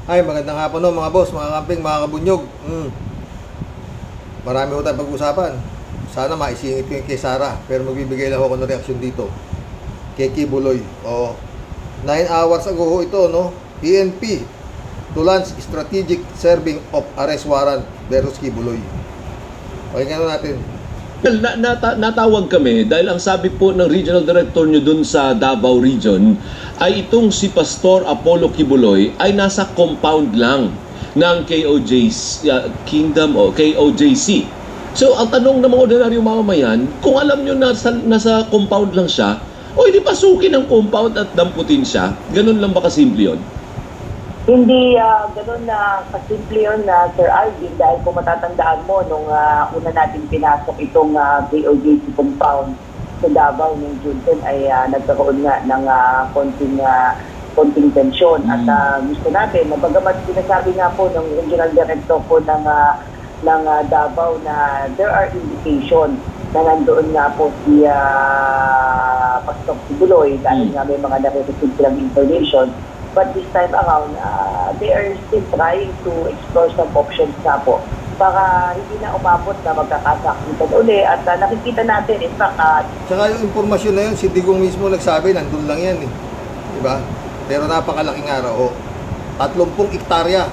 Ay, magandang hapon no, mga boss, mga kamping, mga kabunyog. Marami ko tayong pag-usapan. Sana maisingit ko yung kay Sarah, pero magbibigay lang ako ng reaksyon dito. Kay Kibuloy. Oo. 9 hours ago ho ito, no? PNP to launch strategic serving of arrest warrant versus Kibuloy. Pakinggan natin. Natawag kami dahil ang sabi po ng regional director nyo dun sa Davao Region ay itong si Pastor Apollo Kibuloy ay nasa compound lang ng KOJC, Kingdom o KOJC. So ang tanong ng mga ordinaryong mamamayan, kung alam nyo nasa compound lang siya, o hindi pasukin ang compound at damputin siya, ganun lang ba kasimple yun? Hindi gano'n na kasimple yun na Sir Alvin, dahil kung matatandaan mo nung una natin pinasok itong KOJC compound sa Davao ng Junten ay nagkaroon nga ng konting tensyon. At gusto natin, bagamat sinasabi nga po ng regional director po ng Davao na there are indication na nandoon nga po si Pastor Kibuloy dahil nga may mga nare-receive silang information. But this time around, they are still trying to explore some options na po para hindi na umabot na magkakasakitan uli. At nakikita natin, in fact... Tsaka yung informasyon na yun, si Digong mismo nagsabi, nandun lang yan eh. Diba? Pero napakalaking araw. 30 hektarya.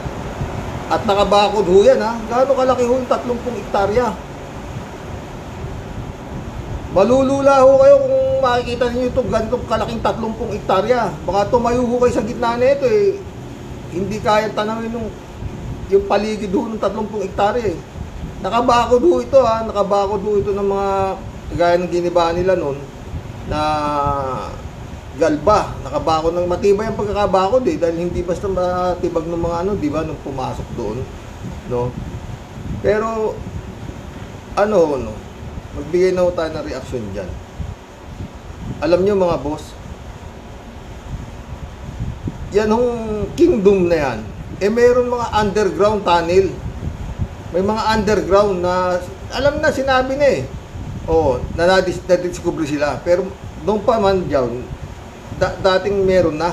At nakabakod ho yan ha. Gaano kalaki ho yung 30 hektarya? Malulula ho kayo kung makikita niyo ito, ganitong kalaking 30 hektarya. Baka tumayo ho kayo sa gitna nito eh. Hindi kaya tanawin yung paligid ho ng 30 hektarya eh. Nakabakod ho ito ha. Nakabakod ho ito ng mga gaya ng giniba nila noon na galba. Nakabakod ng matibay ang pagkakabakod eh. Dahil hindi basta matibag ng mga ano, di ba, nung pumasok doon. No? Pero, no? Magbigay na tayo ng reaksyon dyan. Alam nyo mga boss, yan hong kingdom na yan, mayroon mga underground tunnel. May mga underground na, alam na, sinabi na eh. Na-discover sila. Pero doon pa man dyan, dating meron na.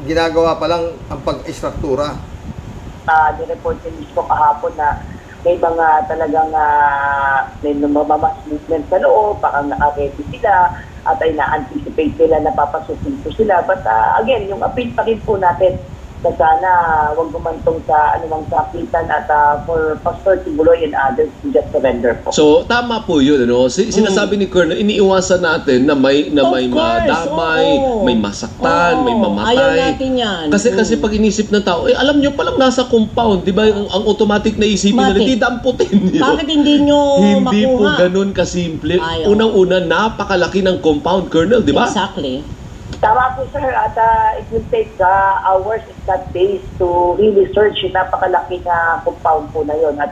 Ginagawa pa lang ang pag-istruktura. Nireport din mismo kahapon na may mga talagang may mamamas movement sa loob, parang naka-ready sila at ay na-anticipate nila na papasukin po sila. But again, yung appeal pa rin po natin na sana huwag gumantong sa anumang sakitan at for Pastor Kibuloy and others to just surrender po. So, tama po yun. Ano? Sinasabi ni Colonel, iniiwasan natin na may madamay, may masaktan, may mamatay. Ayaw natin yan. Kasi pag inisip ng tao, alam nyo palang nasa compound, di ba? Ang automatic na isipin nila, di damputin nyo. Bakit hindi nyo Hindi po makuha? ganun kasimple. Unang-una, napakalaki ng compound, Colonel, di ba? Exactly. Tama po sir, at it will take hours if not days to really search yung napakalaki na compound po na yun. At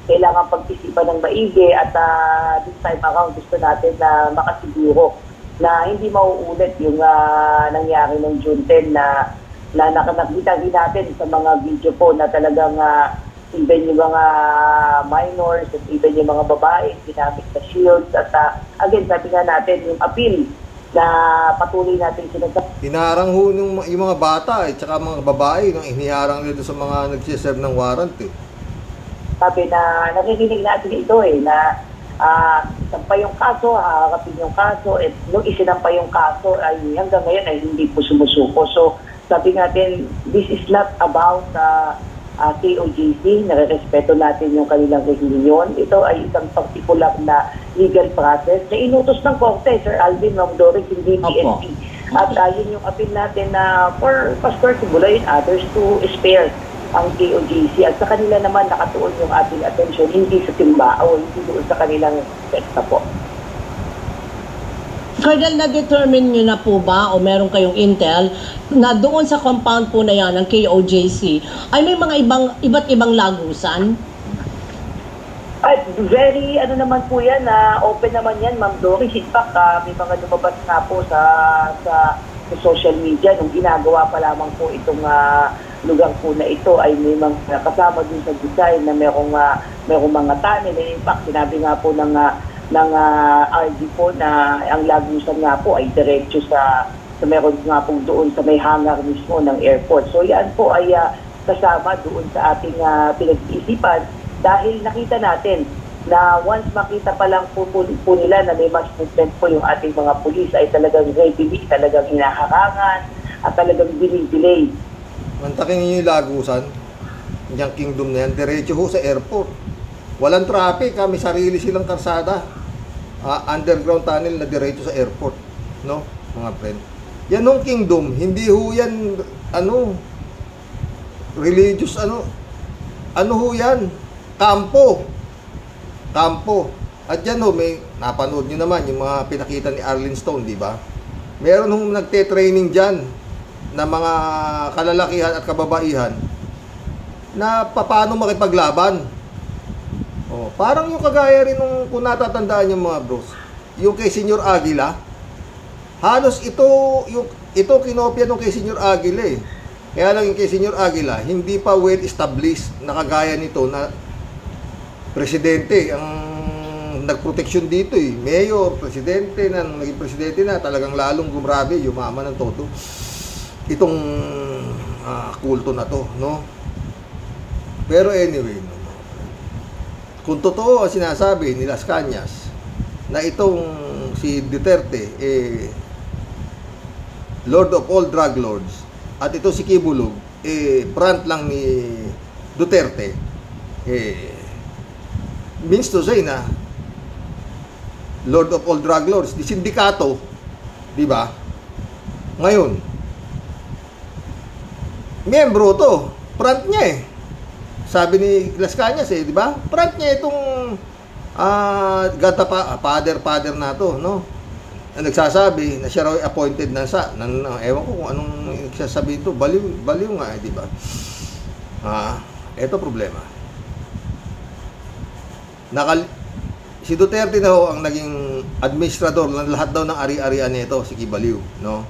kailangan pag-isipan ng maigi at this time around gusto natin na makasiguro na hindi mauulit yung nangyari ng June 10 na nakita din natin sa mga video po na talagang even yung mga minors at even yung mga babae ginamit na shields. At again, sabi nga natin yung appeal na patuloy natin sinasabi. Hinaharang ho yung mga bata at saka mga babae nang hiniharang nila sa mga nagsiserve ng warrant eh. Sabi na nakikinig natin ito eh na isampay yung kaso, haharapin yung kaso, at nung isinampay yung kaso ay hanggang ngayon ay hindi po sumusuko. So sabi natin, this is not about KOJC, nare-respeto natin yung kanilang rehiyon. Ito ay isang particular na legal process na inutos ng Korte, Sir Alvin Romdoric, hindi PNP. At yun yung appeal natin na for Pastor Kibuloy and others to spare ang KOJC. At sa kanila naman nakatuon yung ating atensyon, hindi sa timba o hindi doon sa kanilang sekta po. Colonel, na-determine nyo na po ba o meron kayong intel na doon sa compound po na yan ng KOJC ay may mga iba't ibang lagusan? At very, naman po yan, open naman yan, Ma'am Doris. In fact, may mga lumabas nga po sa social media nung ginagawa pa lamang po itong lugar po na ito ay may mga kasama din sa design na merong mga tunnel. In fact, sinabi nga po ng RD po na ang lagusan nga po ay diretso sa So meron nga po doon sa may hangar mismo ng airport. So yan po ay kasama doon sa ating pinag-iisipan dahil nakita natin na once makita pa lang po nila na may mass movement po yung ating mga pulis ay talagang ready, talagang hinaharangan at talagang delay. Mantakin ninyo yung Lagusan, yung kingdom na yan, diretso ho sa airport. Walang traffic, may sarili silang karsada. Underground tunnel na diretso sa airport. No, mga friend. Yan yung kingdom, hindi ho yan, religious, ano ho yan? Kampo. At yan ho, may napanood nyo naman yung mga pinakita ni Arlene Stone, di ba? Meron hong nagte-training dyan na mga kalalakihan at kababaihan na paano makipaglaban. Parang yung kagaya rin nung kung natatandaan yung mga bros, yung kay Senyor Aguila, halos ito kinopya nung kay Senyor Aguila eh. Kaya lang yung kay Senyor Aguila, hindi pa well established na kagaya nito na presidente ang nagproteksyon dito eh. Mayor, presidente na, naging presidente na, talagang lalong gumrabe, yumaman ng todo. Itong kulto na to, no? Pero anyway, kung totoo ang sinasabi ni Las Cañas na itong si Duterte Lord of all drug lords at ito si Quibulog front lang ni Duterte, means to say na Lord of all drug lords, di sindikato, di ba? Ngayon, miyembro to, front niya eh. Sabi ni Las Cañas di ba? Front niya itong father na to, no? Nagsasabi na siya raw appointed na ewan ko kung anong sasabihin to, baliw nga di ba? Ito problema. Si Duterte na ho ang naging administrador ng lahat daw ng ari-arian nito, si Kibaliw, no?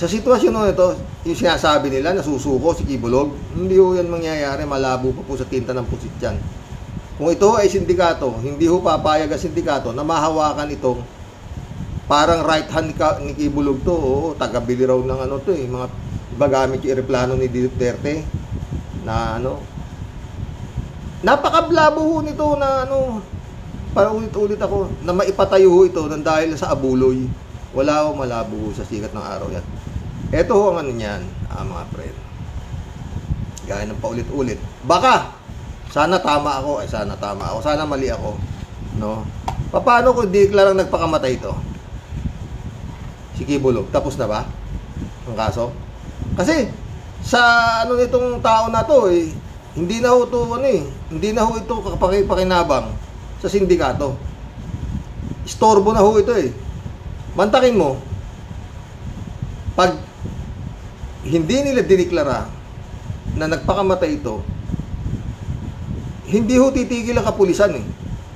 Sa sitwasyon nito, yung sinasabi nila na susuko si Quibulog, hindi ho yan mangyayari, malabo pa po sa tinta ng pusit yan. Kung ito ay sindikato, hindi ho papayag ang sindikato na mahawakan itong parang right hand ni Quibulog to, taga-bili raw ng mga bagamit yung eroplano ni Duterte na napakablabo ho nito na para ulit-ulit ako na maipatayo ho ito nang dahil sa abuloy. Wala ho, malabo ho sa sikat ng araw yan. Ito ho ang niyan, mga friend. Gaya ng paulit-ulit. Baka sana tama ako, sana mali ako, no? Paano kung di klarang nagpakamatay ito? Si Quibulog, tapos na ba ang kaso? Kasi sa nitong tao na to hindi na ho ito pakinabang sa sindikato. Istorbo na ho ito Mantakin mo, pag hindi nila diniklara na nagpakamatay ito, hindi ho titigil ang kapulisan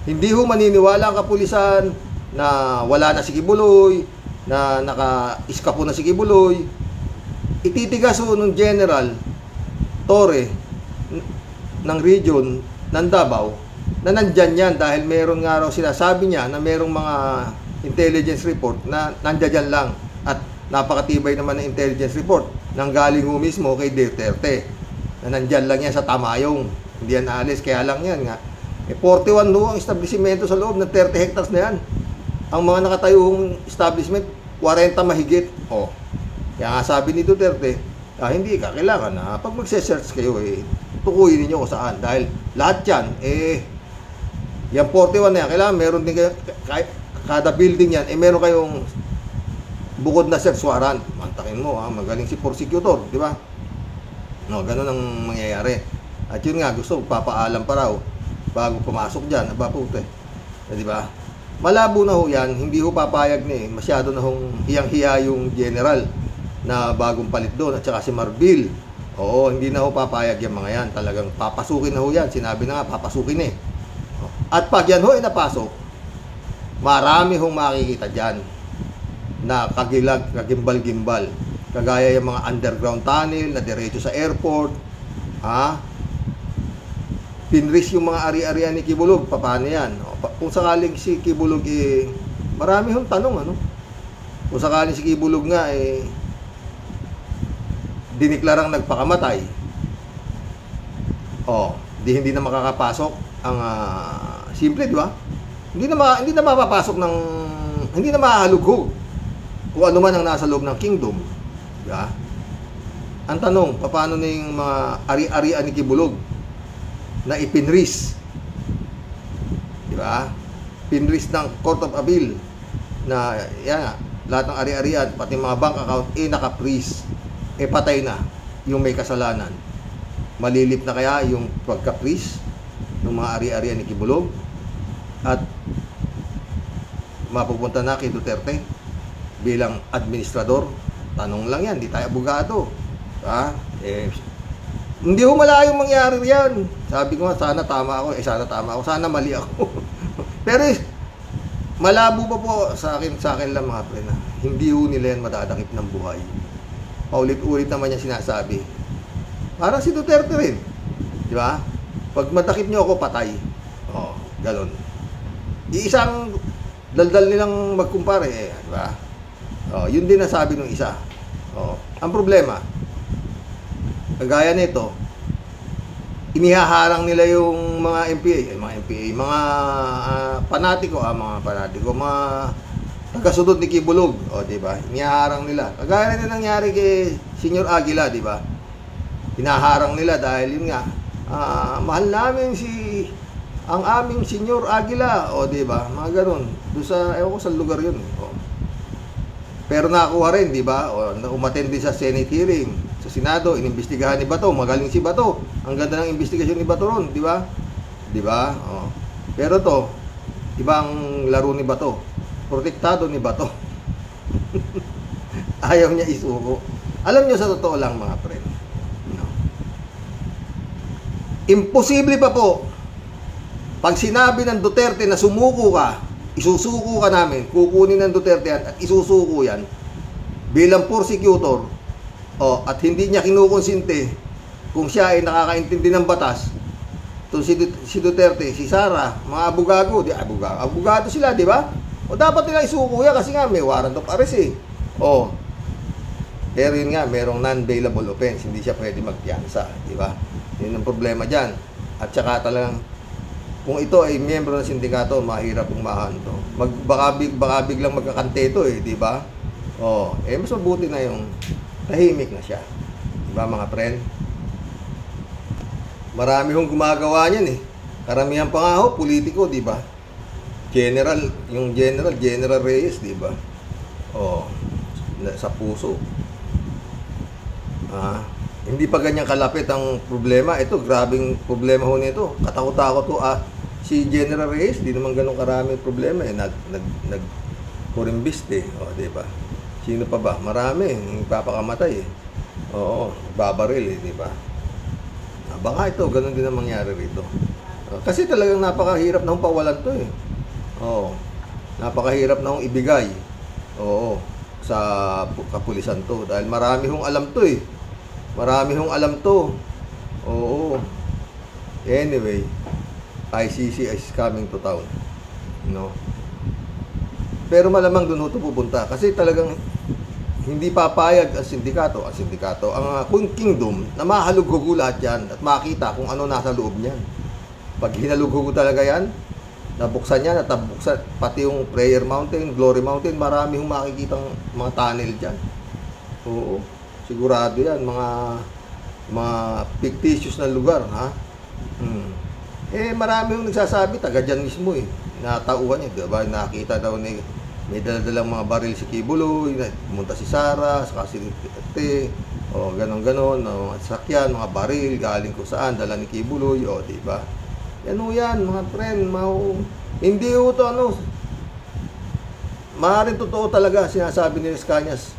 Hindi ho maniniwala ang kapulisan na wala na si Kibuloy, na naka-iskapo na si Kibuloy. Ititigas ho ng General Torre ng region ng Davao na nandyan yan dahil meron nga raw sinasabi niya na merong mga intelligence report na nandyan lang at napakatibay naman ng intelligence report nang galing ho mismo kay Duterte na nandyan lang yan sa Tamayong, hindi yan alis, kaya lang yan nga 41 ho ang establishmento sa loob ng 30 hectares na yan. Ang mga nakatayong establishment 40 mahigit. Kaya nga sabi ni Duterte, hindi ka kailangan na pag magse-search kayo tukuyin niyo kung saan dahil lahat yan yung 41 na yan, kailangan meron din kayo, kada building yan, meron kayong bukod na search warrant. Mantakin mo, magaling si prosecutor, di ba? Ganun ang mangyayari. At yun nga, gusto, papaalam pa raw bago pumasok dyan, di ba? Malabo na ho yan, hindi ho papayag masyado na hong hiyang-hiya yung general na bagong palit doon, at saka si Marbil. Hindi na ho papayag yung mga yan, talagang papasukin na ho yan, sinabi na nga, papasukin At pag yan ho napasok, marami hong makikita dyan na kagilag, kagimbal-gimbal. Kagaya yung mga underground tunnel na diretso sa airport. Pinris yung mga ari-arian ni Quibulog, paano yan? Kung sakaling si Quibulog marami hong tanong, kung sakaling si Kibulog nga diniklarang nagpakamatay, hindi na makakapasok ang simple, di ba? Hindi na mapapasok ng, hindi na mahalughog kung ano man ang nasa loob ng kingdom, di ba? Ang tanong, paano na yung mga ari-arian ni Kibulog na ipinris, di ba? Pinris ng Court of Appeal na lahat ng ari-arian, pati mga bank account naka-freeze, patay na yung may kasalanan. Malilip na kaya yung pagka-freeze ng mga ari-arian ni Kibulog at mapupunta na kay Duterte bilang administrador? Tanong lang yan, di tayo abogado. Hindi ko malayong mangyari yan. Sabi ko nga, sana tama ako. Sana tama ako. Sana mali ako. Pero malabo pa po sa akin lang mga pre, na hindi ho nila yan madadakip ng buhay. Paulit-ulit naman yan sinasabi. Parang si Duterte rin. Di ba? Pag madakip nyo ako, patay. Galon. Iisang daldal nilang magkumpare, di ba? Yun din nasabi ng isa. Ang problema, kagaya nito, inihaharang nila yung mga MPA, mga panatiko, mga tagasunod ni Kibulog, di ba? Inihaharang nila. Kagaya na nangyari kay Senyor Aguila, di ba? Hinaharang nila dahil yun nga, mahal namin ang aming Senyor Aguila, di ba? Mga ganun. Doon sa, ewan ko sa lugar yun. Pero nakakuha rin, di ba? Umattend din sa Senate hearing, sa Senado, inimbestigahan ni Bato. Magaling si Bato. Ang ganda ng investigasyon ni Bato ron, di ba? Di ba? Pero to, ibang laro ni Bato. Protektado ni Bato. Ayaw niya isuko. Alam niyo, sa totoo lang mga friend, imposible pa po pag sinabi ng Duterte na sumuko ka, isusuko ka namin, kukunin ng Duterte yan at isusuko yan bilang prosecutor, at hindi niya kinukonsinte kung siya ay nakakaintindi ng batas. Si Duterte, si Sara, mga abogado sila, di ba? Dapat nila isuko yan kasi nga may warrant of arrest pero yun nga, merong non-bailable offense, hindi siya pwede magpiyansa, di ba? Yun ang problema dyan. At saka talagang kung ito ay miyembro ng sindikato, mahirap pong mahanto. Baka biglang magkakante ito, di ba? Mas mabuti na yung tahimik na siya. Di ba mga friend? Marami hong gumagawa niyan Karamihan pa nga politiko, di ba? General Reyes, di ba? Sa puso. Hindi pa ganyan kalapit ang problema. Ito, grabing problema ho nito. Katakot-takot ho. Si General Reyes, di naman ganun karami problema. Nag-kurimbiste. Di ba? Sino pa ba? Marami. Papakamatay babaril di ba? Baka ito, ganun din ang mangyari rito. Kasi talagang napakahirap na hong pawalan to napakahirap na hong ibigay. Sa kapulisan to. Dahil marami hong alam to Marami hong alam to. Anyway, ICC is coming to town. Pero malamang doon ito pupunta. Kasi talagang hindi papayag ang sindikato. Ang kingdom na mahalughugo lahat yan at makita kung ano nasa loob niyan. Pag hinalughugo talaga yan, nabuksan yan at nabuksan. Pati yung Prayer Mountain, Glory Mountain, marami hong makikitang mga tunnel dyan. Sigurado yan, mga fictitious na lugar, marami yung nagsasabi, taga dyan mismo natauhan niya, diba? Nakita daw may daladalang mga baril si Kibuloy, pumunta si Sara, saka si Duterte, ganon-ganon, mga sakyan, mga baril, galing ko saan, dala ni Kibuloy, diba? Yan mga friend, hindi ito maaaring totoo talaga, sinasabi ni Escañas,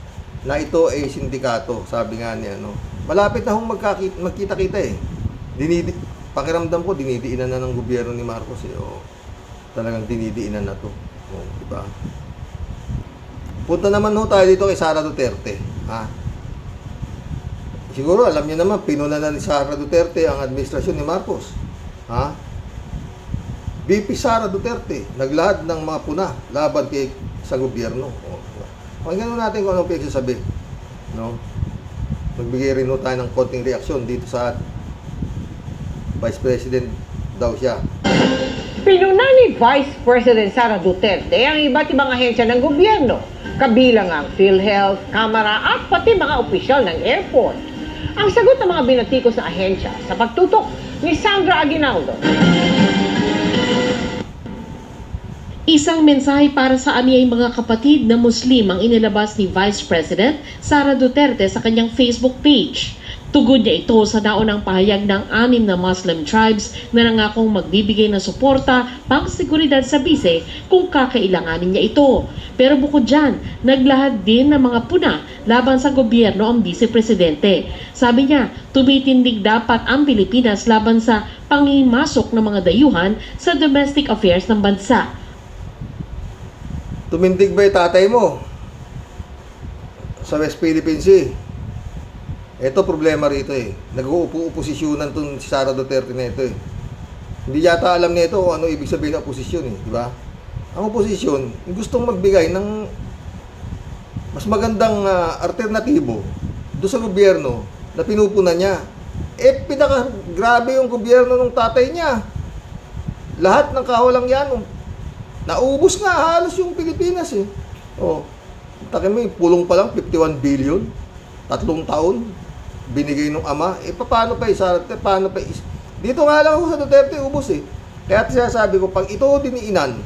na ito ay sindikato, sabi nga niya, malapit na hong magkita-kita pakiramdam ko, dinidiinan na ng gobyerno ni Marcos talagang dinidiinan na to, diba? Punta naman tayo dito kay Sara Duterte, siguro alam niyo naman, pinuna na ni Sara Duterte ang administrasyon ni Marcos, VP Sara Duterte, naglahad ng mga puna laban sa gobyerno. Pakinggan natin kung anong pinagsasabi. No? Magbigay rin tayo ng konting reaksyon dito sa Vice President daw siya. Pinuna ni Vice President Sara Duterte ang iba't ibang ahensya ng gobyerno, kabilang ang PhilHealth, Kamara at pati mga opisyal ng airport. Ang sagot ng mga binatikos na ahensya sa pagtutok ni Sandra Aguinaldo. Isang mensahe para sa aming mga kapatid na Muslim ang inilabas ni Vice President Sara Duterte sa kanyang Facebook page. Tugon niya ito sa naunang pahayag ng 6 na Muslim tribes na nangakong magbibigay ng suporta pang-seguridad sa bise kung kakailanganin niya ito. Pero bukod dyan, naglahad din ng mga puna laban sa gobyerno ang vice-presidente. Sabi niya, tumitindig dapat ang Pilipinas laban sa pangimasok ng mga dayuhan sa domestic affairs ng bansa. Tumindig ba yung tatay mo sa West Philippine Sea? Ito problema rito eh. Nag-uupo-oposisyonan itong si Sara Duterte na ito eh. Hindi yata alam nito kung ano ibig sabihin ng oposisyon eh. Di ba? Ang oposisyon, gustong magbigay ng mas magandang alternatibo doon sa gobyerno na pinupunan niya. Eh, pinaka-grabe yung gobyerno ng tatay niya. Lahat ng kawalang yan, naubos nga halos yung Pilipinas eh. Oh, takin mo, pulong pa lang 51 billion, 3 taon binigay nung ama. Eh paano pa paano pa dito nga lang ako sa Duterte ubos eh. Kaya sinasabi ko, pag ito diniinan,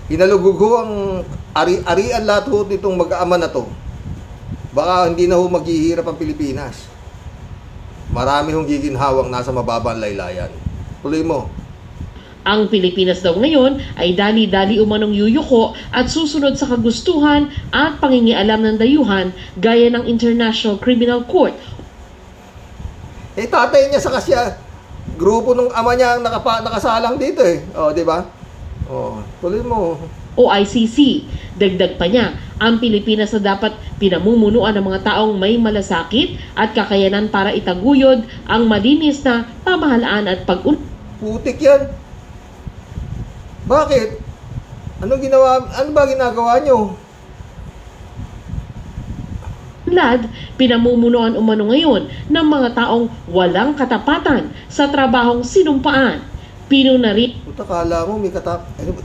inalugugo ang ari-arian lahat ho nitong mag-aama na to, baka hindi na ho maghihirap ang Pilipinas. Marami hong giginhawang nasa mababang laylayan. Tuloy mo. Ang Pilipinas daw ngayon ay dali-dali umanong yuyuko at susunod sa kagustuhan at pangingialam ng dayuhan gaya ng International Criminal Court. Eh tatay niya sa kasya, grupo ng ama niya ang nakasalang dito eh. Oh, di ba? Oh, tuloy mo. O ICC. Dagdag pa niya, ang Pilipinas na dapat pinamumunuan ng mga taong may malasakit at kakayanan para itaguyod ang malinis na pamahalaan at Putik yan. Bakit? Ano ba ginagawa nyo? Pinamumunuan umano ngayon ng mga taong walang katapatan sa trabahong sinumpaan. Pinunari. Puta, kala mo may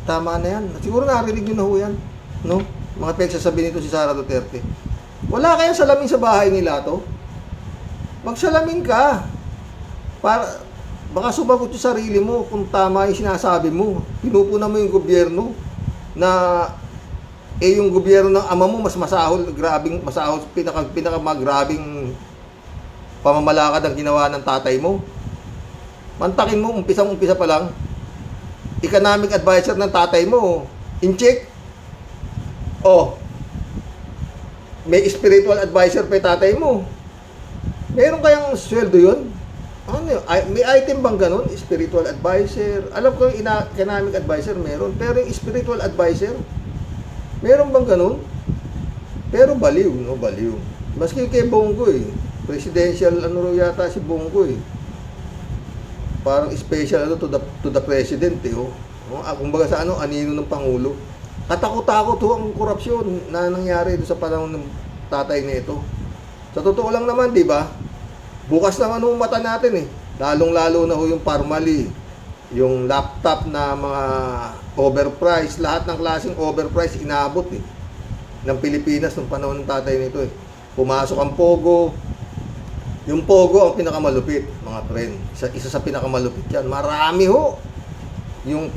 tama na yan. Siguro narinig nyo na ho yan. No? Mga pagsasabi nito si Sara Duterte. Wala kayang salamin sa bahay nila to? Magsalamin ka. Baka sumagot yung sarili mo kung tama yung sinasabi mo. Pinupuna mo yung gobyerno na yung gobyerno ng ama mo mas masahol, pinakamagrabing pamamalakad ang ginawa ng tatay mo. Mantakin mo, umpisa pa lang, economic advisor ng tatay mo, in check. Oh, may spiritual advisor pa yung tatay mo. Meron kayang sweldo yun? Ano, may item bang ganun? Spiritual advisor. Alam ko yung economic advisor meron. Pero yung spiritual advisor, meron bang ganun? Pero baliw, no? Baliw. Maski kay Bongo eh. Presidential, ano yata si Bongo eh. Parang special ano, to the president eh. Oh. Kumbaga sa ano, anino ng Pangulo. Katakot-takot ho ang korupsyon na nangyari doon sa panahon ng tatay nito. Sa totoo lang naman, di ba? Bukas naman ang mata natin eh. Lalong-lalo na ho yung Parmali, yung laptop na mga overpriced, lahat ng klaseng overpriced inaabot eh ng Pilipinas ng panahon ng tatay nito eh. Pumasok ang Pogo. Yung Pogo ang pinakamalupit, mga friend. Isa sa pinakamalupit yan. Marami ho. Yung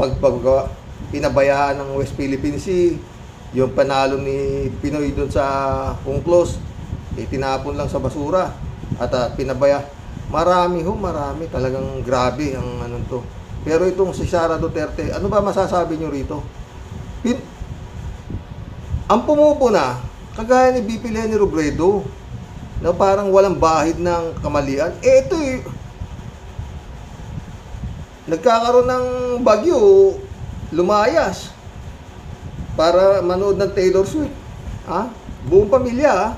pinabayaan ng West Philippine Sea, yung panalo ni Pinoy doon sa UNCLOS, tinapon lang sa basura. At marami talagang grabe ang ano to. Pero itong si Sara Duterte, ano ba masasabi nyo rito? Ang pumupuna, kagaya ni BP Leni Robredo, na parang walang bahid ng kamalian. Eh ito eh, nagkakaroon ng bagyo, lumayas para manood ng Taylor Swift. Ha? Buong pamilya ha?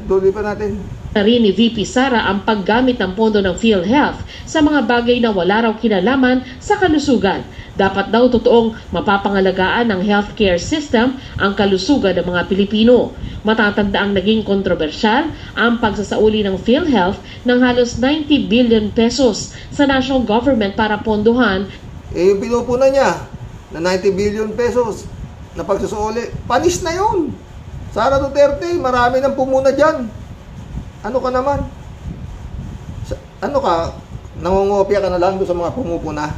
Tuloy pa natin. Rin ni VP Sara ang paggamit ng pondo ng PhilHealth sa mga bagay na wala raw kinalaman sa kalusugan. Dapat daw totoong mapapangalagaan ng healthcare system ang kalusugan ng mga Pilipino. Matatanda ang naging kontrobersyal ang pagsasauli ng PhilHealth ng halos 90 billion pesos sa national government para pondohan. Yung pinupunan niya na 90 billion pesos na pagsasauli, panis na yun. Sara Duterte, marami nang pumuna dyan. Ano ka naman? Ano ka? Nangungopia ka na lang doon sa mga pumupuna?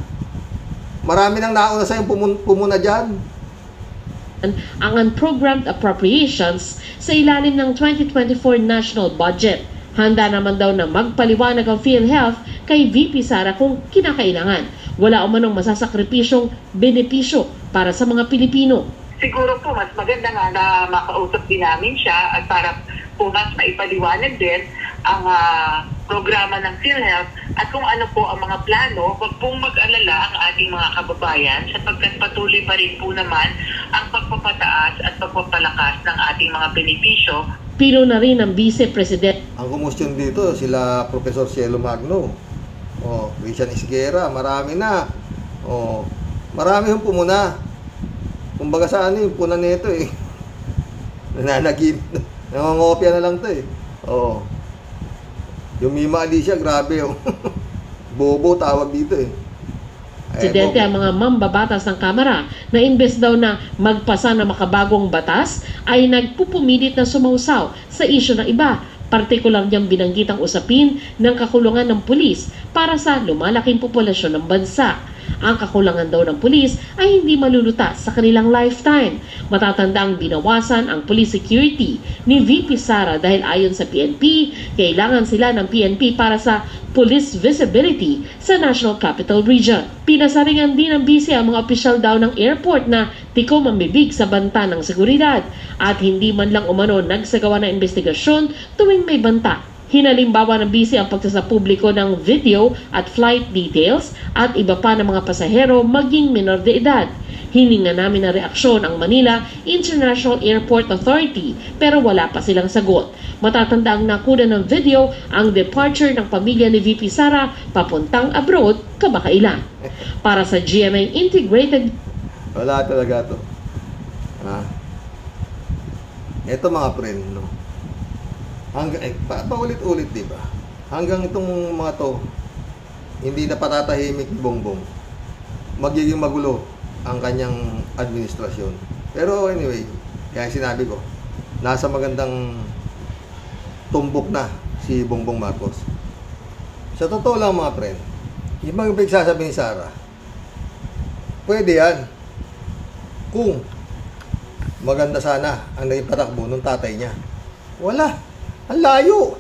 Marami nang nauna sa yung pumuna dyan. Ang unprogrammed appropriations sa ilalim ng 2024 national budget. Handa naman daw na magpaliwanag ang PhilHealth kay VP Sara kung kinakailangan. Wala umanong masasakripisyong benepisyo para sa mga Pilipino. Siguro po mas maganda nga na makausap din namin siya at para po mas maipaliwanag din ang programa ng PhilHealth at kung ano po ang mga plano. Huwag pong mag-alala ang ating mga kababayan sapagkat patuloy pa rin po naman ang pagpapataas at pagpapalakas ng ating mga benepisyo. Pino na rin ang Vice President. Ang kumusyon dito, sila Professor Cielo Magno, Christian Isguera, marami na. Marami yung pumuna. Kumbaga sa ano yung puna nito eh. Nananagin. Nangongopia na lang to eh. Yung Mima Alicia, grabe yung bobo tawag dito eh. Presidente ang mga mambabatas ng Kamara na imbes daw na magpasa ng makabagong batas ay nagpupumilit na sumausaw sa isyu ng iba. Partikular niyang binanggit ang usapin ng kakulungan ng pulis para sa lumalaking populasyon ng bansa. Ang kakulangan daw ng pulis ay hindi malulutas sa kanilang lifetime. Matatandang binawasan ang police security ni VP Sara dahil ayon sa PNP, kailangan sila ng PNP para sa police visibility sa National Capital Region. Pinasaringan din ng BC ang mga opisyal daw ng airport na tikom ang bibig sa banta ng seguridad at hindi man lang umano nagsagawa ng investigasyon tuwing may banta. Hinalimbawa ng BC ang pagsasapubliko ng video at flight details at iba pa ng mga pasahero maging minor de edad. Hininga namin na reaksyon ang Manila International Airport Authority pero wala pa silang sagot. Matatanda ang nakuha ng video ang departure ng pamilya ni VP Sara papuntang abroad kabakailan. Para sa GMA Integrated. Wala talaga to. Ito mga friend, no? Paulit-ulit, di ba? Hanggang itong mga to, hindi na patatahimik ni Bongbong. Magiging magulo ang kanyang administrasyon. Pero anyway, kaya sinabi ko, nasa magandang tumbok na si Bongbong Marcos. Sa totoo lang mga friend, yung mga pagsasabi ni Sara, pwede yan kung maganda sana ang naging patakbo ng tatay niya. Wala. Ang layo.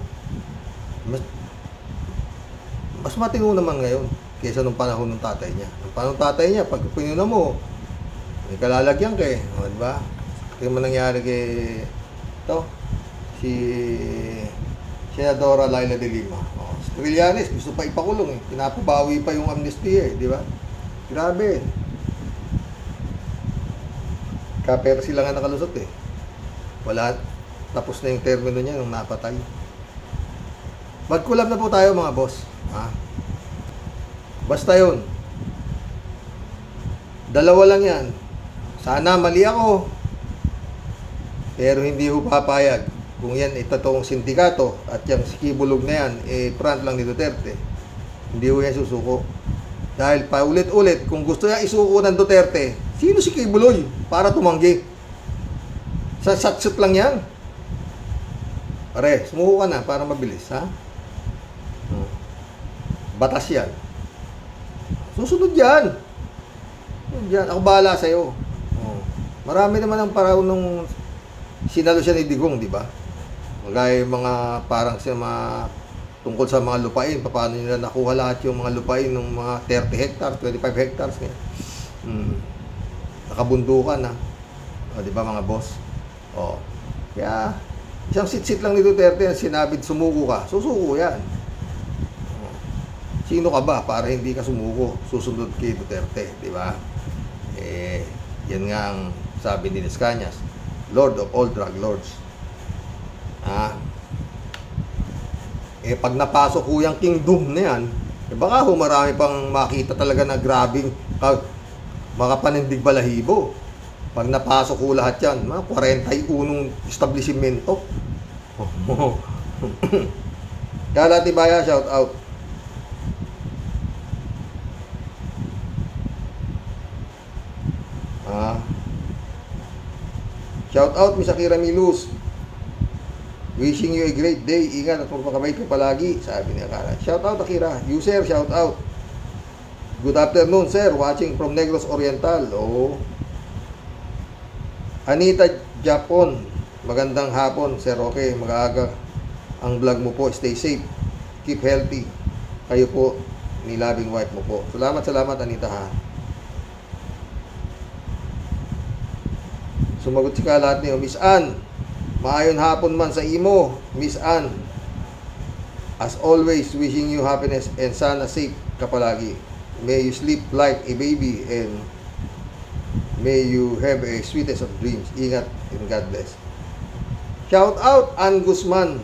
Mas matino naman ngayon kaysa nung panahon ng tatay niya. Nung panahon ng tatay niya, pag pinuna mo, may kalalagyan ka eh. Diba? Kaya man nangyari kay si Senadora Laila de Lima. Si Trillanes, gusto pa ipakulong eh. Pinapabawi pa yung amnesty eh. Diba? Grabe. Kapera sila nga nakalusot eh. Wala. Tapos na yung termino niya nung napatay. Magkulab na po tayo mga boss. Basta yun. Dalawa lang yan. Sana mali ako. Pero hindi ko papayag. Kung yan totoong sindikato at yung sikibulog na yan, front lang ni Duterte. Hindi ko yan susuko. Dahil paulit-ulit, kung gusto niya isuko ng Duterte, sino si Kibuloy para tumanggi? Sa satsut lang yan. Pare, sumuko ka na para mabilis, ha? Batas yan. Susunod yan. Ako bahala sa'yo. Marami naman ang paraw nung sinalo siya ni Digong, di ba? Magaya mga parang siya tungkol sa mga lupain, paano nila nakuha lahat yung mga lupain ng mga 30 hectares, 25 hectares. Nakabundukan, ha? Di ba mga boss? Kaya isang sit-sit lang ni Duterte na sinabi sumuko ka, susuko yan. Sino ka ba para hindi ka sumuko, susunod kay Duterte, di ba? Yan nga ang sabi ni Las Cañas, Lord of all drug lords. Pag napasok ko yung kingdom na yan, baka marami pang makita talaga na grabing makapanindig balahibo. Pag napasok ko lahat yan, mga 41 establishmento. Kala Tibaya, shout out. Shout out, Miss Akira Milus. Wishing you a great day. Ingat at magpakabait ka palagi, sabi ni Akira. Shout out, Akira. You, sir, shout out. Good afternoon, sir. Watching from Negros Oriental. Oh. Anita Japon. Magandang hapon, sir. Okay, mag-aaga ang vlog mo po. Stay safe. Keep healthy. Kayo po, ni loving wife mo po. Salamat, Anita, ha. Sumagot si kalat niyo, Miss Ann. Maayon hapon man sa imo, Miss Ann. As always, wishing you happiness and sana safe ka palagi. May you sleep like a baby and may you have a sweetest of dreams. Ingat and God bless. Shout out, Ann Guzman.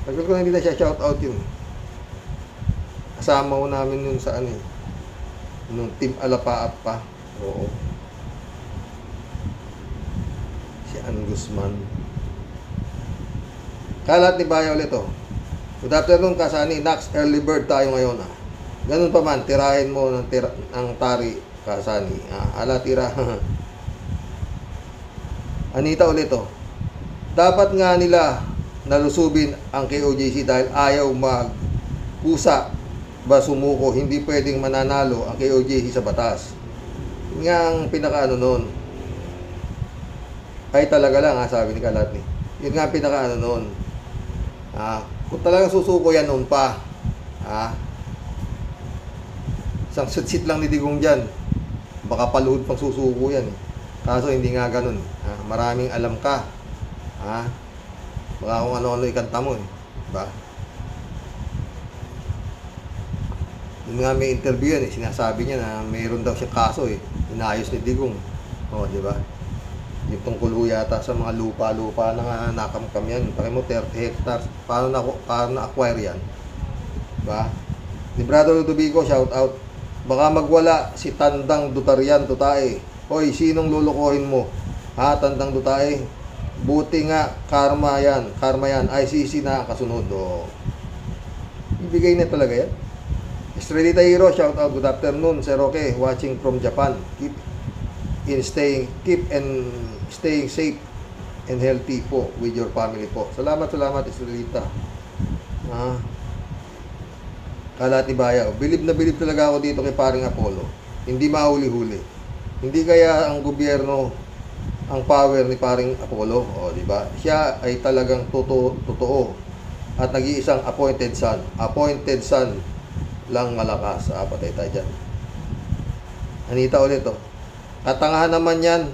Tagal ko na hindi na siya shout out yun. Kasama ko namin nun sa nung Team Alapaap pa. Oo. Ann Guzman. Kalat ni Baya ulit, oh. Good afternoon, Kasani. Nax, early bird tayo ngayon, ah. Ganun pa man, tirahin mo ng tari, Kasani. Ala, tira. Anita ulit, oh. Dapat nga nila nalusubin ang KOJC dahil ayaw magkusa ba sumuko. Hindi pwedeng mananalo ang KOJC sa batas. Yun nga ang pinakaano noon. Ay talaga lang, sabi ni Kalatni. Yun nga pinakaano noon. Kung talagang susuko yan noon pa, isang sit lang ni Digong dyan, baka paluhod pang susuko yan. Kaso hindi nga ganun. Maraming alam ka. Baka kung ano-ano ikanta mo. Diba? Yun nga may interview yan. Sinasabi niya na mayroon daw siya kaso. Inayos ni Digong. Diba? Yung tungkol ho yata sa mga lupa na nakamkam yan. Pakay mo 30 hectares. Paano na-acquire yan? Diba? Ni Brother Ludovico, shout out. Baka magwala si Tandang Dutarian Tutae. Hoy, sinong lulukohin mo? Tandang Dutae. Buti nga, karma yan. ICC na kasunod. Ibigay na talaga yan. Estrelita Hero, shout out. Good afternoon, Sir Roque. Watching from Japan. Keep staying safe and healthy po with your family po. Salamat, Estrelita. Kalat ni Baya. Bilib na bilib talaga ako dito kay paring Apollo. Hindi mahuli-huli. Hindi kaya ang gobyerno ang power ni paring Apollo. Di ba? Siya ay talagang totoo at nag-iisang appointed son. Appointed son lang malakas. Patay tayo dyan. Anita ulit, oh. Katangahan naman yan,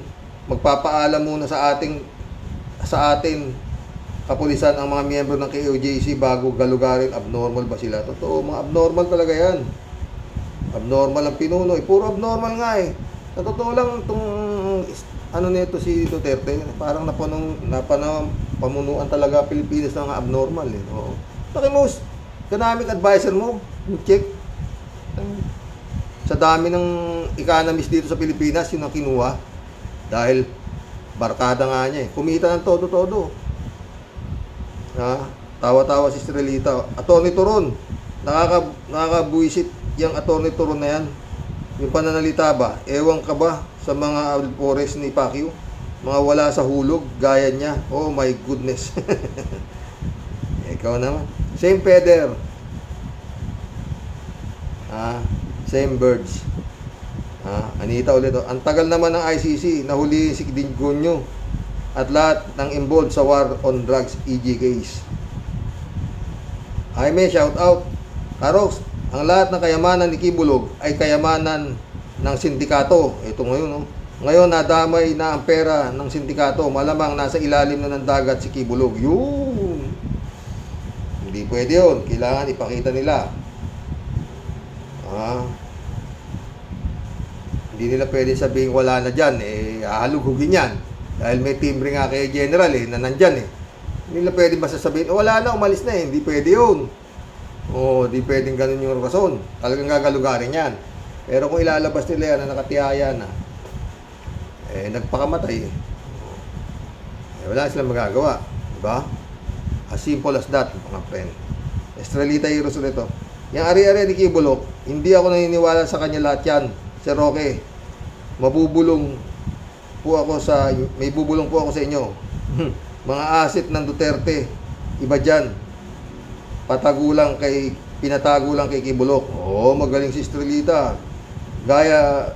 magpapaalam muna sa atin kapulisan ang mga miyembro ng KOJC bago galugarin. Abnormal ba sila? Totoo, mga abnormal talaga yan. Abnormal ang pinuno. Puro abnormal nga eh. Sa totoo lang, itong nito si Duterte, parang pamunuan talaga Pilipinas ng abnormal eh. Oo. Pakimos, economic advisor mo, check. Sa dami ng economist dito sa Pilipinas, yun ang kinuha. Dahil barkada nga niya eh. Kumita ng todo-todo. Tawa-tawa si Estrelita. Atty. Turon. Nakakabuisit yung Atty. Turon na yan. Yung pananalita ba? Ewan ka ba sa mga Alpores ni Pacquiao? Mga wala sa hulog, gaya niya. Oh my goodness. Ikaw naman. Same feather. Same birds. Anita ulit. Ang tagal naman ng ICC. Nahuli si Digonyo at lahat ng involved sa war on drugs EG case. Jaime, shout out. Karox, ang lahat ng kayamanan ni Kibulog ay kayamanan ng sindikato. Ito ngayon, no? Ngayon, nadamay na ang pera ng sindikato. Malamang nasa ilalim na ng dagat si Kibulog. Yun. Hindi pwede yun. Kailangan ipakita nila. Hindi nila pwede sabihin wala na dyan, hahalugugin yan. Dahil may timbre nga kay General na nandyan Hindi nila pwede masasabihin, wala na, umalis na Hindi pwede yun. Hindi pwedeng ganun yung rason. Talagang gagalugarin yan. Pero kung ilalabas nila yan na nakatihaya na, nagpakamatay wala silang magagawa, diba? As simple as that, mga friend. Estrelita Heroes ulit ito. Yung ari-ari ni Kibulok, hindi ako naniniwala sa kanya lahat yan. Sir Roque, may bubulong po ako sa inyo. Mga asset ng Duterte, iba dyan. Pinatago lang kay Kibulok. Oo, magaling si Estrelita. Gaya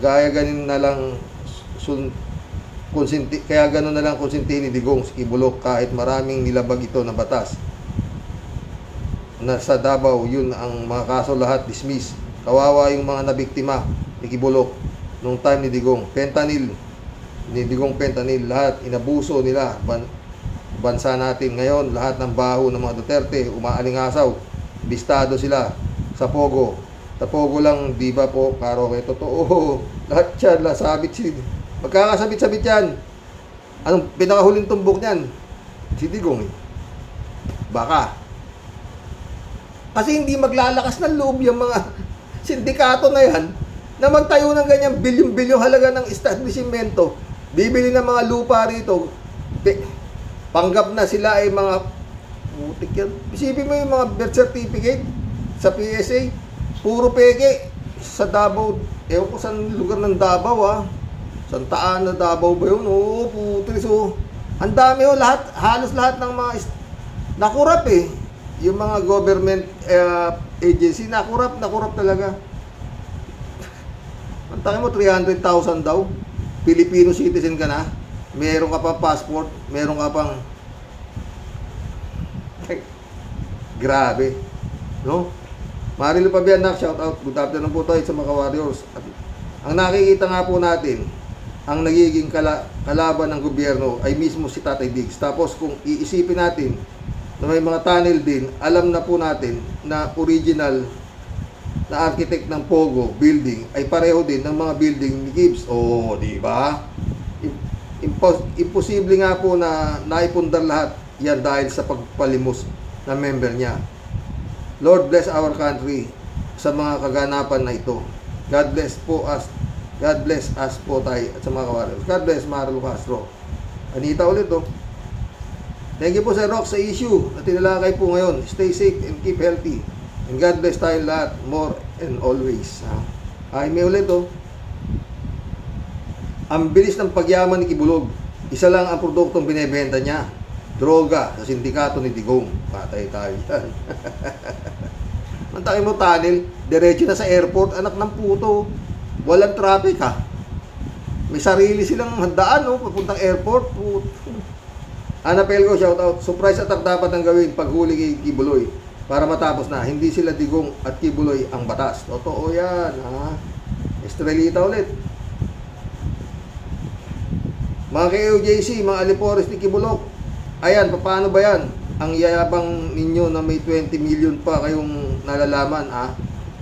ganin na lang kaya gano'n na lang konsintihin ni Digong si Kibulok kahit maraming nilabag ito na batas. Sa Davao, yun ang mga kaso lahat dismiss. Kawawa yung mga nabiktima ni Kibulok nung time ni Digong. Fentanyl, lahat inabuso nila. Bansa natin ngayon, lahat ng baho ng mga Duterte, umaalingasaw. Bistado sila sa Pogo. Sa Pogo lang, di ba po, Karoke? Totoo. Lahat yan, lasabit magkakasabit-sabit yan. Anong pinakahuling tumbok niyan? Si Digong. Baka. Kasi hindi maglalakas ng loob yung mga sindikato na yan na magtayo ng ganyang bilyong-bilyong halaga ng establishmento. Bibili ng mga lupa rito. Panggap na sila ay mga putik yan. Isipin mo yung mga birth certificate sa PSA. Puro peke. Sa Davao. Ewan ko saan lugar ng Davao Santa Ana, Davao ba yun? Oo, putik. So, ang dami halos lahat ng mga nakurap yung mga government agency, nakurap talaga. Antakin mo, 300,000 daw. Filipino citizen ka na. Meron ka pang passport. Meron ka pang... Grabe. No? Marilo Pabianak, shout out. Good afternoon po tayo sa mga warriors. Ang nakikita nga po natin, ang nagiging kalaban ng gobyerno ay mismo si Tatay Diggs. Tapos kung iisipin natin na may mga tunnel din, alam na po natin na original na architect ng Pogo building ay pareho din ng mga building ni Gibbs. Oh, di ba? Imposible nga po na naipundar lahat yan dahil sa pagpalimos na member niya. Lord bless our country sa mga kaganapan na ito. God bless us po tayo at sa mga kawarriors. God bless Marlo Castro. Anita ulit Thank you po Sir Rock sa issue na tinalakay po ngayon. Stay safe and keep healthy. And God bless tayo lahat more and always. May ulit Ang bilis ng pagyaman ni Kibulog. Isa lang ang produktong binebenta niya. Droga sa sindikato ni Digong. Patay tayo yan. Mantakin mo tunnel, diretso na sa airport, anak ng puto. Walang traffic May sarili silang handaan papuntang airport. Ana Pelgo, shout out. Surprise attack dapat ang gawin paghuli kay Kibuloy para matapos na. Hindi sila Digong at Kibuloy ang batas. Totoo yan Estrelita ulit. Mga KOJC, mga alipores ni Kibulok. Ayan, paano ba yan? Ang yayabang ninyo na may 20 million pa kayong nalalaman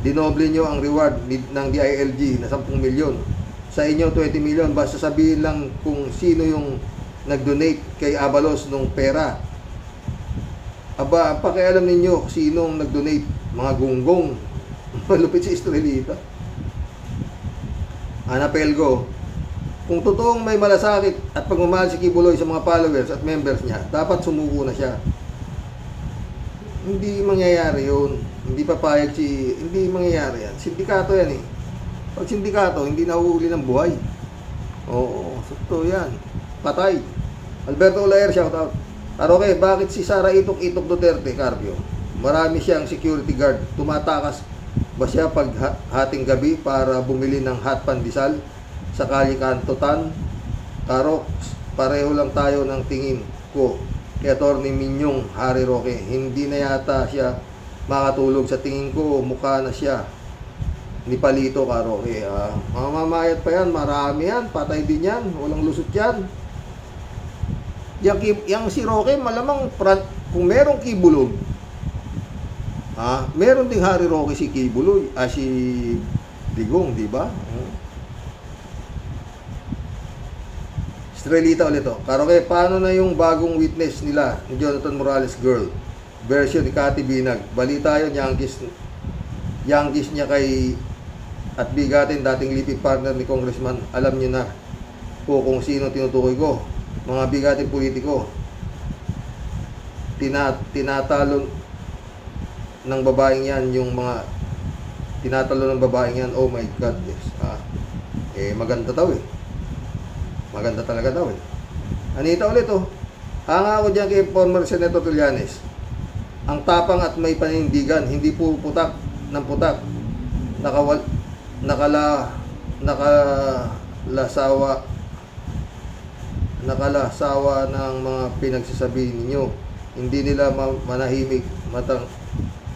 dinoble nyo ang reward ng DILG na 10 million. Sa inyo 20 million, basta sabihin lang kung sino yung nag-donate kay Abalos nung pera. Aba, pakialam ninyo sinong nag-donate. Mga gunggong. Malupit si Estrelita. Ana Pelgo, kung totoong may malasakit at pagmamahal si Kibuloy sa mga followers at members niya, dapat sumuko na siya. Hindi mangyayari yun. Hindi mangyayari yan. Sindikato yan Pag sindikato, hindi nahuhuli ng buhay. Oo, totoo yan. Patay. Alberto Olaer, shout out. Karoke, bakit si Sara Itok Duterte, Carpio? Marami siyang security guard. Tumatakas ba siya pag hating gabi para bumili ng hot pandesal sa Kali Kantotan? Karok, pareho lang tayo ng tingin ko kay Atty. Minyong Harry Roque. Hindi na yata siya makatulog. Sa tingin ko, mukha na siya ni Palito, Karoke. Mamamayat pa yan, marami yan, patay din yan, walang lusot yan. Yang si Roque, malamang kung merong Kibulog, meron ding Harry Roque si Kibuloy, si Digong, di ba? Estrelita ulit Karoke, paano na yung bagong witness nila ni Jonathan Morales girl? Version ni Cathy Binag. Balita yun, Yankees niya kay at bigatin dating lipi partner ni Congressman, alam nyo na po kung sino tinutukoy ko. Mga bigating politiko, tinatalo ng babaeng yan, yung mga tinatalo ng babaeng yan, oh my God, yes. Maganda daw eh. Maganda talaga daw eh. Anita ulit oh. Hanga ako dyan kay former Senator Trillanes. Ang tapang at may panindigan, hindi po putak ng putak. Nakalasawa ng mga pinagsasabi ninyo. Hindi nila manahimik,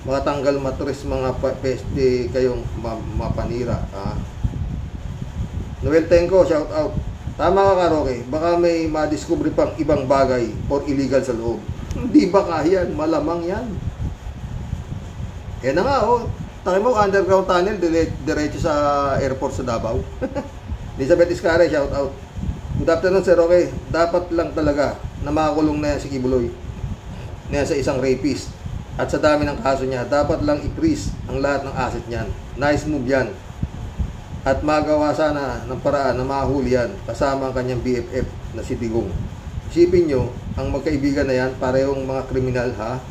matanggal matres mga peste kayong mapanira. Noel Tenco, shout out. Tama ka, Roque. Baka may madiscovery pang ibang bagay or illegal sa loob. Hindi ba kayan? Malamang yan. Yan na nga, oh. Taki mo, underground tunnel, diretso sa airport sa Davao. Elizabeth Iscare, shout out. Good afternoon, Sir Roque. Dapat lang talaga na makakulong na yan si Kibuloy. Na sa isang rapist. At sa dami ng kaso niya, dapat lang i-freeze ang lahat ng asset niyan. Nice move yan. At magawa sana ng paraan na mahuli yan kasama ang kanyang BFF na si Digong. Isipin nyo, ang magkaibigan na yan, parehong mga kriminal, ha?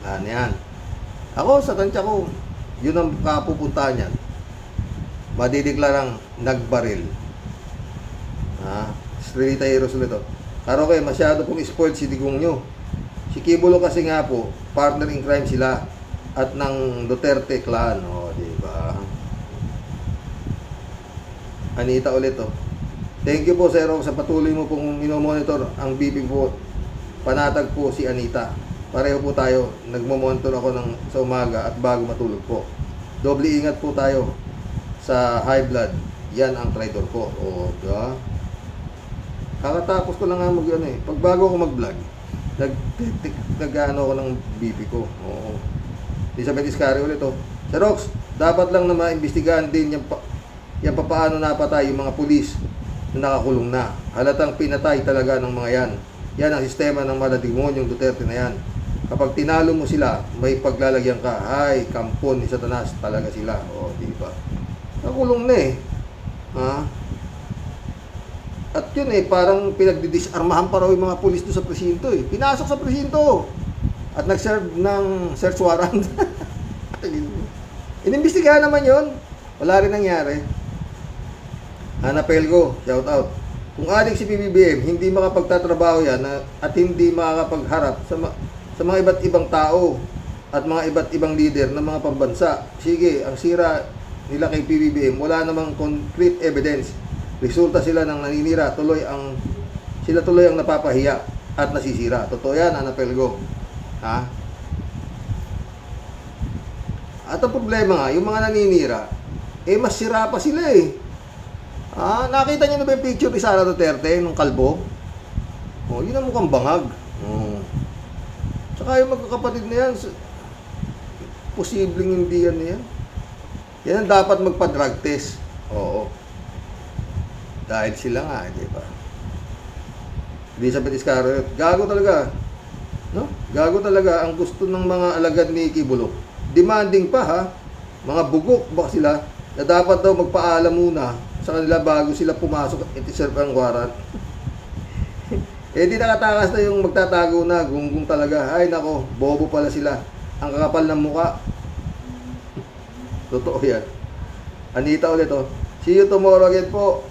Ano yan? Ako, sa tansya ko, yun ang kapupuntahan yan. Madideklarang nagbaril. Strelita Heroes ulit ito. Karo kayo, masyado pong spoiled si Digong nyo. Si Kibulo kasi nga po, partner in crime sila at ng Duterte clan. O, diba? Anita ulit to. Thank you po, Sir Roque, sa patuloy mo pong minomonitor ang BP po. Panatag po si Anita. Pareho po tayo. Nagmomonitor ako sa umaga at bago matulog po. Doble ingat po tayo sa high blood. Yan ang traitor ko. O, diba? Kakatapos ko lang nga pag bago ako mag-vlog, nag-ano ako ng BP ko. Oo. Elizabeth Iscari ulit oh. Sir Rox, dapat lang na maimbestigahan din yung papaano napatay yung mga pulis na nakakulong na. Halatang pinatay talaga ng mga yan. Yan ang sistema ng maladimonyong Duterte na yan. Kapag tinalo mo sila, may paglalagyan ka. Ay, kampon ni Satanas talaga sila. O, di ba? Nakulong na eh. Ha? At yun eh, parang pinagdidisarmahan pa raw yung mga pulis doon sa presinto eh. Pinasok sa presinto. At nag-serve ng search warrant. Inimbestigahan naman yun. Wala rin nangyari. Hana Pelgo, shout out. Kung adik si PBBM, hindi makapagtatrabaho yan at hindi makakapagharap sa mga iba't ibang tao at mga iba't ibang leader ng mga pambansa. Sige, ang sira nila kay PBBM, wala namang concrete evidence. Resulta sila ng naninira, sila tuloy ang napapahiya at nasisira. Totoo yan, Hana Pelgo. Ha? At ang problema nga, yung mga naninira, mas sira pa sila eh. Nakita niyo na ba yung picture ni Sara Duterte nung kalbo? Yun ang mukhang bangag. Tsaka yung magkakapatid na yan, posibleng hindi yan yan. Yan ang dapat magpa-drug test. Oo. Dahil sila nga, di ba? Elizabeth Iscariot, gago talaga. No? Gago talaga ang gusto ng mga alagad ni Kibulo. Demanding pa ha, mga bugok ba sila na dapat daw magpaalam muna sa kanila bago sila pumasok at i-serve ang warrant. Di nakatakas na yung magtatago na, gunggong talaga. Ay nako, bobo pala sila. Ang kakapal ng muka. Totoo yan. Anita ulit oh. See you tomorrow again po.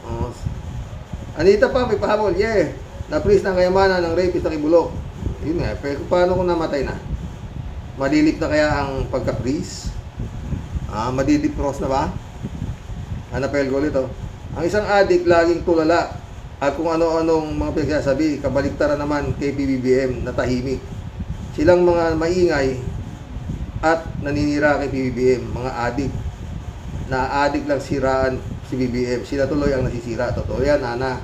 Anita pa, may pahabol. Yeah. Na-freeze ng kayamanan ng rapist na Kibulo. Yun nga, pero paano kung namatay na? Madilip na kaya ang pagka-freeze? Madidip cross na ba? Hanapel ko ulit oh. Ang isang adik laging tulala at kung ano-anong mga pinagsasabi, kabaliktaran naman kay PBBM na tahimik. Silang mga maingay at naninira kay PBBM, mga adik. Na adik lang siraan si BBM. Sila tuloy ang nasisira. Totoo yan, Ana.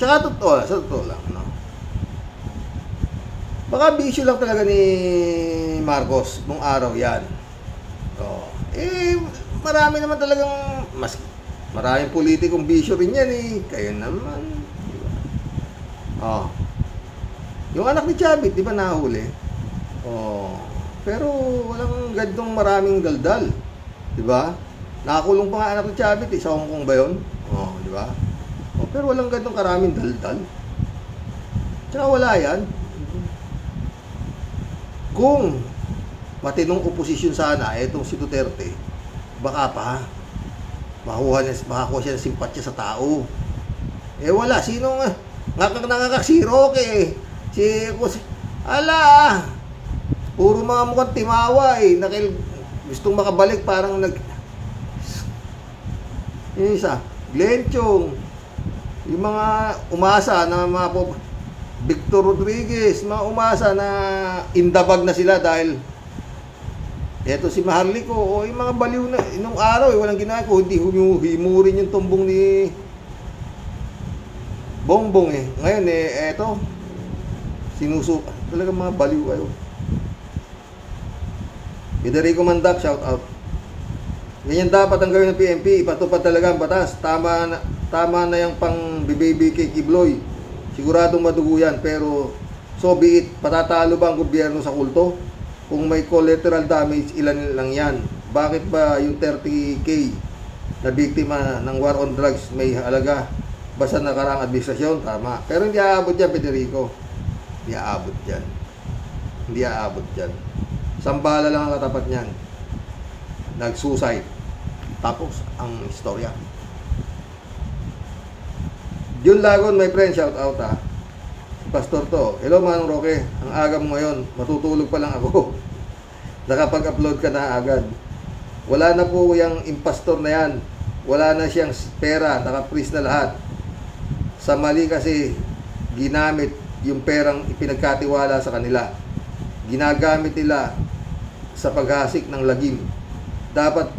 Tsaka totoo, sa totoo lang, no? Baka bisyo lang talaga ni Marcos nung araw yan. Marami naman talagang maraming politikong bisyo rin yan eh. Kayo naman. Diba? Yung anak ni Chavit, di ba nahuli? Oh, pero walang gantong maraming daldal. Di ba? Nakakulong pa nga anak ni Chavit, sa Hong Kong ba yun? Oh, di ba? Oh, pero walang gantong karaming daldal. Tsaka wala yan. Kung matinong oposisyon sana, etong si Duterte, baka pa, makakuha siya ng simpatya sa tao. Eh wala, sino nga? Si Roque, puro mga mukhang timawa eh. Gustong makabalik, parang yung isa, Glenn Chong, yung mga umasa na mga Victor Rodriguez, mga umasa na indabag na sila dahil eto si Maharlika o yung mga baliw na inong araw walang ginagawa, hindi himurin yung tumbong ni Bongbong eh. Ngayon eto sinusuka talaga, mga baliw kayo. Federico Mandak, shout out. Ganyan dapat ang gawin ng PNP, ipatupad talaga ang batas. Tama na yung pang baby kay Kibloy. Siguradong madugo yan, pero so be it. Patatalo ba ang gobyerno sa kulto? Kung may collateral damage, ilan lang yan? Bakit ba yung 30K na biktima ng war on drugs may halaga? Basta nakaraang administrasyon, tama. Pero hindi aabot yan, Federico. Hindi aabot yan. Hindi aabot yan. Sambala lang ang katapat niyan. Nag-suicide. Tapos, ang istorya. Jun Lagon, my friend, shout out ha. Pastor to. Hello Manong Roque. Ang aga mo ngayon. Matutulog pa lang ako. Nakapag-upload ka na agad. Wala na po yung impastor na yan. Wala na siyang pera. Naka-freeze na lahat. Sa mali kasi ginamit yung perang ipinagkatiwala sa kanila. Ginagamit nila sa paghasik ng lagim. Dapat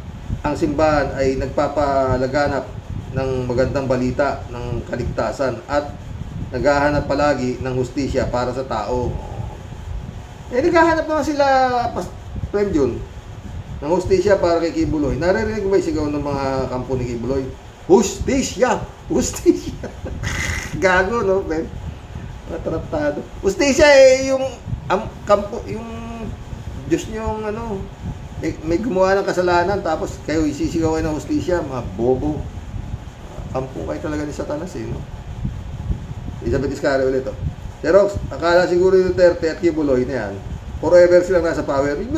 ang simbahan ay nagpapalaganap ng magandang balita ng kaligtasan at naghahanap palagi ng hustisya para sa tao. Naghahanap naman sila, Friend Jun, ng hustisya para kay Kibuloy. Naririnig mo ba yung sigaw ng mga kampo ni Kibuloy? Hustisya! Hustisya! Gago, no, friend? Matratado. Hustisya yung kampo, yung Diyos nyo, may gumawa ng kasalanan, tapos kayo isisigaw ng hustisya, mga bobo. Kampong kayo talaga ni Satanas no? Elizabeth Iscari ulit Pero akala siguro yung Duterte at Kibuloy na yan, forever silang nasa power. Yun,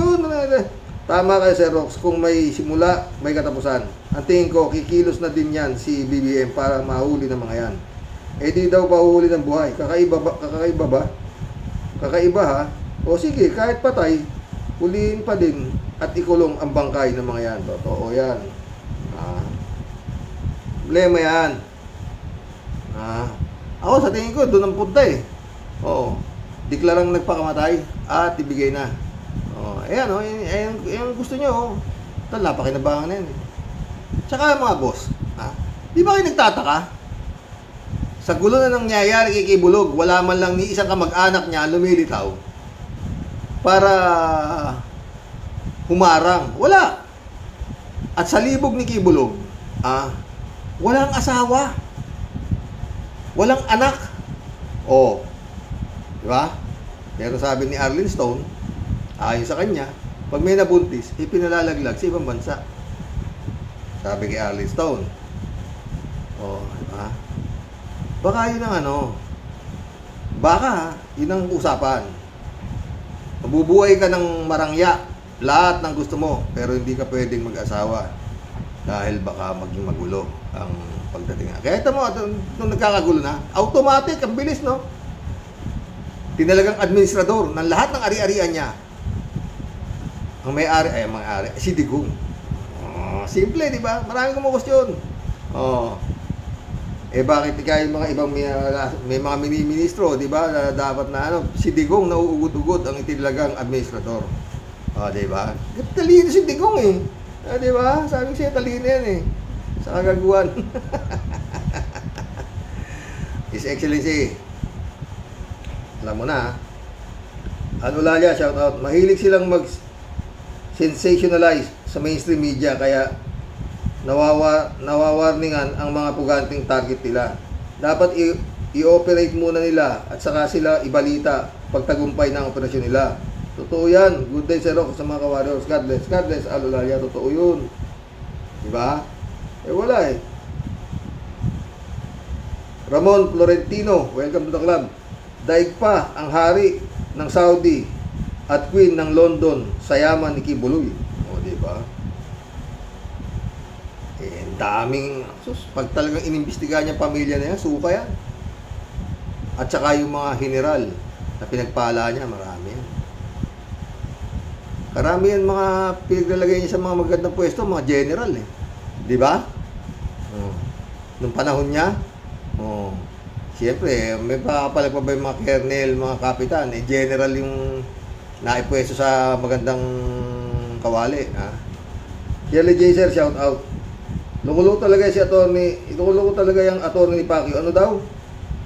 tama kayo Sir Rox, kung may simula, may katapusan. Ang tingin ko, kikilos na din yan si BBM para mahuli ng mga yan. Eh di daw mahuli ng buhay. Kakaiba ba? Kakaiba ha? O sige, kahit patay, huliin pa din at ikulong ang bangkay ng mga yan. Totoo yan. Problema yan. Ako sa tingin ko, doon ang punta eh. Oo. Deklarang nagpakamatay at ibigay na. Ayan ayan gusto nyo. Napakinabangan na yan eh. Tsaka mga boss, di ba kayo nagtataka? Sa gulo na nangyayari kay Kibulog, wala man lang ni isang kamag-anak niya lumilitaw para humarang. Wala. At sa libog ni Kibulog, walang asawa. Walang anak. Di ba? Pero sabi ni Arlene Stone, ayon sa kanya, pag may nabuntis, ipinalalaglag sa ibang bansa. Sabi kay Arlene Stone. Diba? Baka yun ang baka yun ang usapan. Mabubuhay ka ng marangya, lahat ng gusto mo, pero hindi ka pwedeng mag-asawa dahil baka maging magulo ang pagdating. Kaya ito mo, nung nagkakagulo na, automatic, ang bilis, no? Tinalagang administrador ng lahat ng ari-arian niya. Ang may-ari, si Digong. Simple, di ba? Maraming kumukustyon. Bakit kaya yung mga ibang may mga mini-ministro, di ba? Dapat na si Digong nauugod-ugod ang itinagang administrador. Di ba? Talino si Digong eh. Di ba? Sabi siya, talino yan eh. Sa kagaguhan. His Excellency, alam mo na, Laya, shout out. Mahilig silang mag-sensationalize sa mainstream media, kaya nawawarningan ang mga puganting target nila. Dapat i-operate muna nila at saka sila ibalita pagtagumpay ng operasyon nila. Totoo yan. Good day, Sir Rox, sa mga ka-warriors. God bless. God bless. Alulalia, totoo yun. Diba? Eh, wala eh. Ramon Florentino, welcome to the club. Daig pa ang hari ng Saudi at queen ng London sa yaman ni Kibuloy. O, diba? Eh, daming, pag talagang inimbestigahan niya pamilya na yan, suka yan. At saka yung mga general na pinagpala niya, marami yan. Karami yan mga pinaglalagay niya sa mga magandang pwesto, mga general eh. Diba? Nung panahon niya, siyempre, may papalag pa ba yung mga colonel, mga kapitan, eh, general yung naipwesto sa magandang kawali. Shirley J. Sir, shout out. Lumulo talaga si attorney, lumulo talaga yung attorney ni Pacquiao. Ano daw?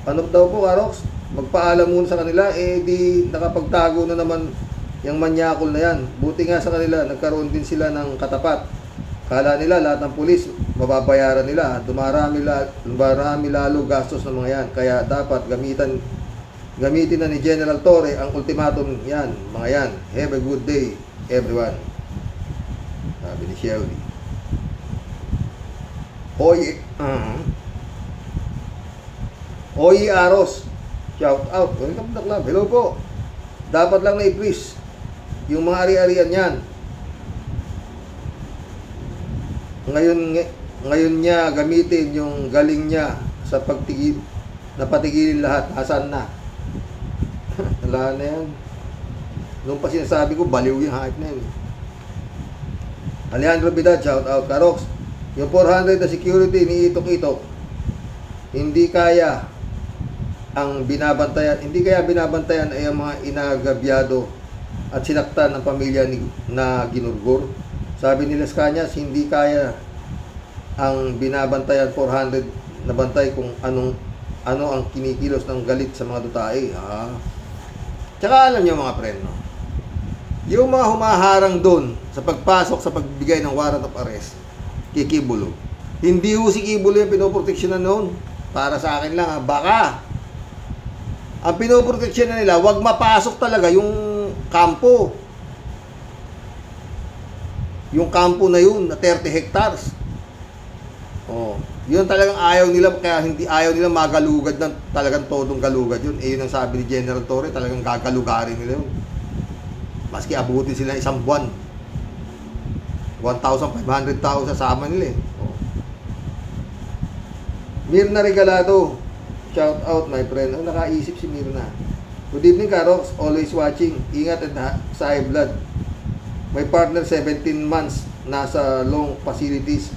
Ano daw po, Karox? Magpaalam muna sa kanila, eh di nakapagtago na naman yung manyakol na yan. Buti nga sa kanila, nagkaroon din sila ng katapat. Kala nila lahat ng pulis mababayaran nila. Dumarami lalo gastos ng mga yan. Kaya dapat gamitin na ni General Torre ang ultimatum yan, mga yan. Have a good day, everyone. Sabi ni Shelby. Oye Aros, shout out. Welcome to the club. Hello po. Dapat lang na i-freeze yung mga ari-arian yan. Ngayon niya gamitin yung galing niya sa pagtigil, na patigilin lahat. Asan na? Wala na yan. Nung pa sinasabi ko, baliw yung hype na yun. Alejandro Vidal, shout out. Karox, yung 400 na security ni Itok-Itok, hindi kaya binabantayan ay ang mga inagabyado at sinaktan ng pamilya na ginurgur. Sabi ni Las Cañas, hindi kaya ang binabantayan 400 na bantay kung ano ang kinikilos ng galit sa mga dutae. Tsaka alam nyo mga friend, no? Yung mga humaharang doon sa pagpasok sa pagbigay ng warrant of arrest kay Kibulo, hindi ho si Kibulo yung pinoproteksyonan noon. Para sa akin lang, baka ang pinoproteksyonan nila, wag mapasok talaga yung kampo. Yung kampo na yun, na 30 hectares. Yun talagang ayaw nila, kaya hindi ayaw nila magalugad ng talagang todong galugad yun. Yun ang sabi ni General Torre, talagang gagalugarin nila yun. Maski abutin sila isang buwan. 1,500 tao sasama nila eh. Mirna Regalado, shout out my friend. Nakaisip si Mirna. Good evening, Karox. Always watching. Ingat sa high blood. My partner 17 months nasa long facilities.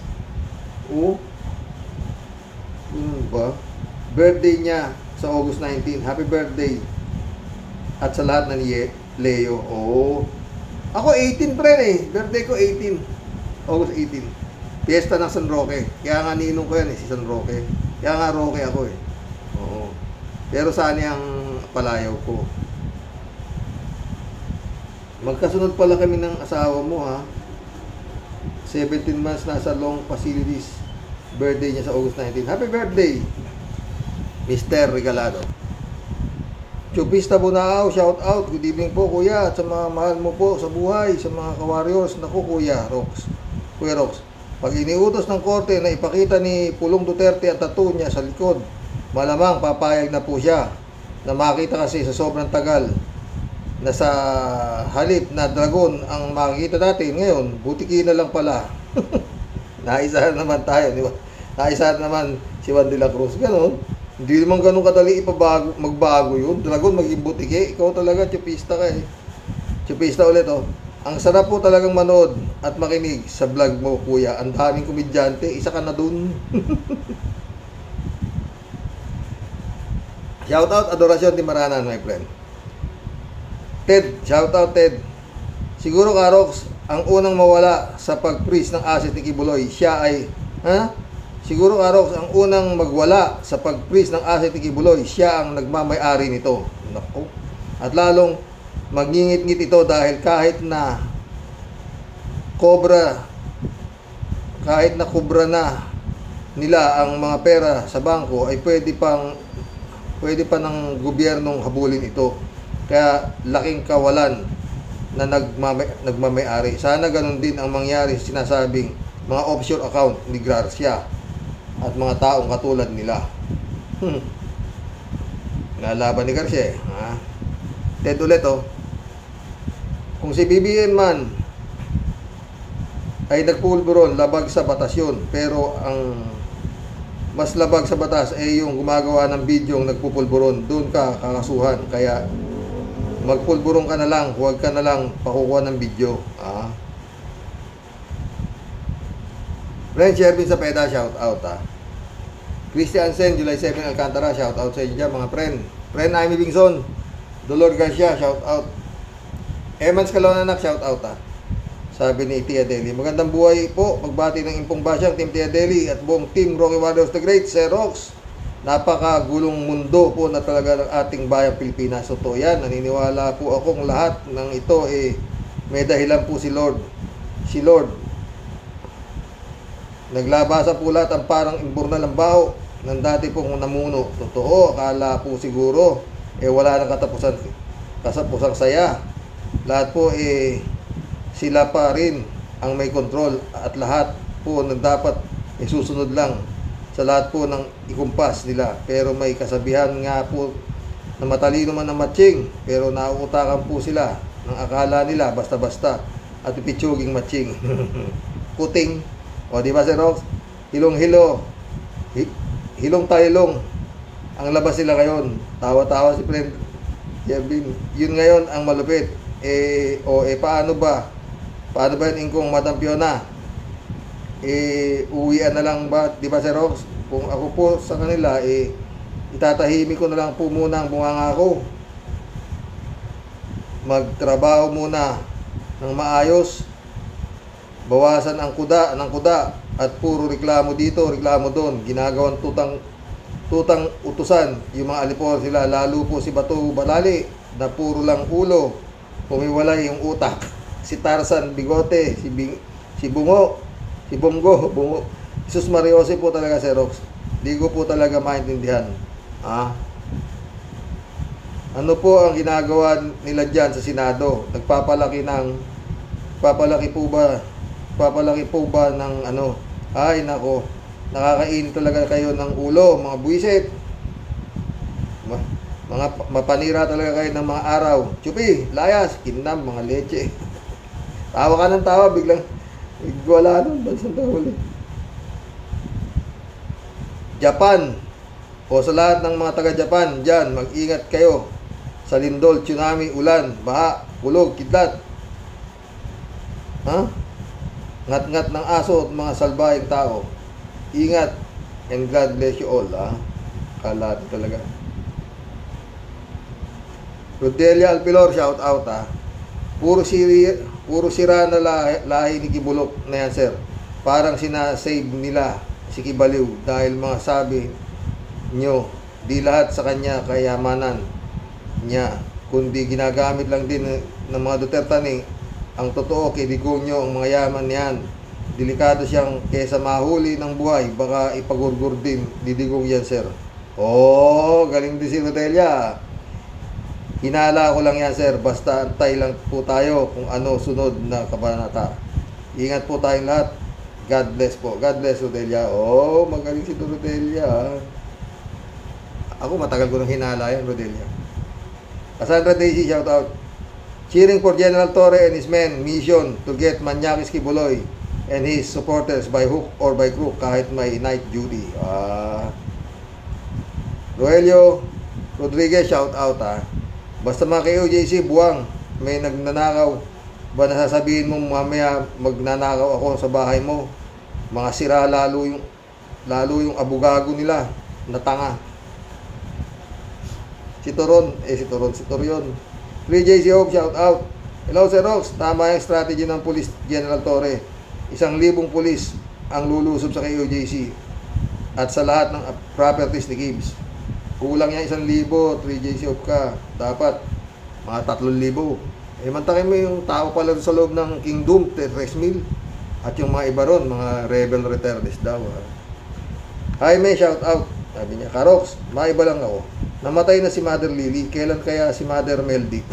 Birthday niya sa August 19. Happy birthday. At sa lahat na ni Leo. Ako 18 pre eh. Birthday ko 18. August 18. Fiesta ng San Roque. Kaya nga ninong ko yan eh, si San Roque. Kaya nga Roque ako eh. Pero saan ang palayaw ko? Magkasunod pala kami ng asawa mo ha. 17 months nasa long facilities. Birthday niya sa August 19. Happy birthday, Mr. Regalado. Chupista Bunao, shout out. Good evening po kuya. At sa mga mahal mo po sa buhay, sa mga ka-warriors. Naku kuya Rox. Kuya Rox, pag iniutos ng korte na ipakita ni Pulong Duterte ang tattoo niya sa likod, malamang papayag na po siya. Na makita kasi sa sobrang tagal na sa halip na dragon ang makikita natin ngayon, butiki na lang pala. Naisahan naman tayo, di ba? Naisahan naman si Juan de la Cruz. Ganon. Hindi naman ganun kadali magbago yun. Dragon maging butiki. Ikaw talaga, chupista ka eh. Chupista ulit Ang sarap po talagang manood at makinig sa vlog mo, kuya. Ang daming komedyante. Isa ka na dun. Shout out, Adorasyon di Maranan, my friend. Ted, shout out Ted. Siguro Karox, ang unang mawala sa pag-freeze ng asset ni Kibuloy, siya ay, Siguro Karox, ang unang magwala sa pag-freeze ng asset ni Kibuloy, siya ang nagmamay-ari nito. Naku. At lalong magngingit-ngit ito dahil kahit na kubra na nila ang mga pera sa bangko, ay pwede pa ng gobyernong habulin ito. Kaya laking kawalan na nagmamayari. Sana ganun din ang mangyari sa sinasabing mga offshore account ni Garcia at mga taong katulad nila. Nalaban ni Garcia, ha? Ted ulit, oh. Kung si BBM man ay nagpulburon, labag sa batas yun. Pero ang mas labag sa batas ay yung gumagawa ng bidyong nagpupulburon. Doon ka kakasuhan. Kaya magpulburon ka na lang, huwag ka na lang pakukuha ng video. Friend Shervin sa PEDA, shout out, ha. Christian Sen, July 7, Alcantara, shout out sa inyo dyan, mga friend. Friend Amy Bingson, Dolor Garcia, shout out. Emans Kalonanak, shout out, ha. Sabi ni Tia Deli, magandang buhay po, pagbati ng Impong Basyang, Team Tia Deli at buong Team Rocky Warriors the Great, Sir Rox. Napakagulong mundo po na talaga ng ating bayang Pilipinas. So to yan, naniniwala po akong lahat ng ito may dahilan po si Lord. Si Lord. Naglabasa po lahat ang parang imburnal ng baho ng dati pong namuno. Totoo, akala po siguro wala nang kasapusang saya. Lahat po sila pa rin ang may control at lahat po ng dapat susunod lang sa lahat po ng ikumpas nila. Pero may kasabihan nga po na matalino man ang matching, pero nauutakan po sila ng akala nila basta-basta at ipitsuging matching. Kuting. O di ba, Sir Rox? Hilong-hilo. Hilong talilong. Ang labas sila ngayon. Tawa-tawa si friend Kevin. Yun ngayon ang malupit. Paano ba? Paano ba yun kung Madam Fiona? Uwian na lang ba? Di ba, Sir Rox? Kung ako po sa kanila, itatahimik ko na lang po muna ang bunganga ko. Magtrabaho muna ng maayos. Bawasan ang kuda at puro reklamo dito, reklamo doon. Ginagawang tutang utusan. Yung mga alipor sila, lalo po si Bato Balali na puro lang ulo. Pumiwalay yung utak. Si Tarzan Bigote, si Bungo, si Bongo. Jesus Mariose po talaga, Sir Rox. Di ko po talaga maintindihan. Ano po ang ginagawa nila dyan sa Senado? Nagpapalaki po ba ng ano? Ay nako, nakakain talaga kayo ng ulo, mga buwisit. Mga mapanira talaga kayo ng mga araw. Chupi, layas, kinam, mga leche. Tawa ka ng tawa, biglang wala nun, bansang huli. Japan, o sa lahat ng mga taga-Japan dyan, mag-ingat kayo sa lindol, tsunami, ulan, baha, kulog, kidlat. Ngat-ngat ng aso at mga salbahing tao. Ingat, and God bless you all. Kalado talaga. Rodelia Alpilor, shout out. Puro sira na lahi ni Kibulok na yan, sir. Parang sinasave nila si Kibaliw dahil mga sabi nyo, di lahat sa kanya kayamanan niya, kundi ginagamit lang din ng mga Duterte. Ang totoo, kaibigan nyo ang mga yaman niyan. Delikado siyang kesa mahuli ng buhay, baka ipagurgur din, didigong yan, sir. Galing din si Rodelia. Hinala ko lang yan, sir. Basta antay lang po tayo kung ano sunod na kabanata. Ingat po tayong lahat. God bless po. God bless, Rodelia. Magaling si Rodelia. Ako matagal ko nang hinala yan, Rodelia. Cassandra Daisy, shout out. Cheering for General Torre and his men mission to get Manyakis Kibuloy and his supporters by hook or by crook kahit may night duty. Roelio Rodriguez, shout out. Basta mga KOJC, buwang may nagnanakaw ba nasasabihin mo mamaya magnanakaw ako sa bahay mo? Mga sira, lalo yung abugago nila na tanga. Si Torion. 3JC Hope, shout out. Hello, Sir Rox. Tama yung strategy ng Police General Torre. 1,000 pulis ang lulusob sa KOJC at sa lahat ng properties ni Gibbs. Kulang yan 1,000, 3JC Hope ka. Dapat mga 3,000. Mantakin mo yung tao pala sa loob ng Kingdom, 3,000. At yung mga iba ron, mga rebel retarded daw. Hi, may shout out. Sabi niya, Karox, maiba lang ako. Namatay na si Mother Lily. Kailan kaya si Mother Meldy?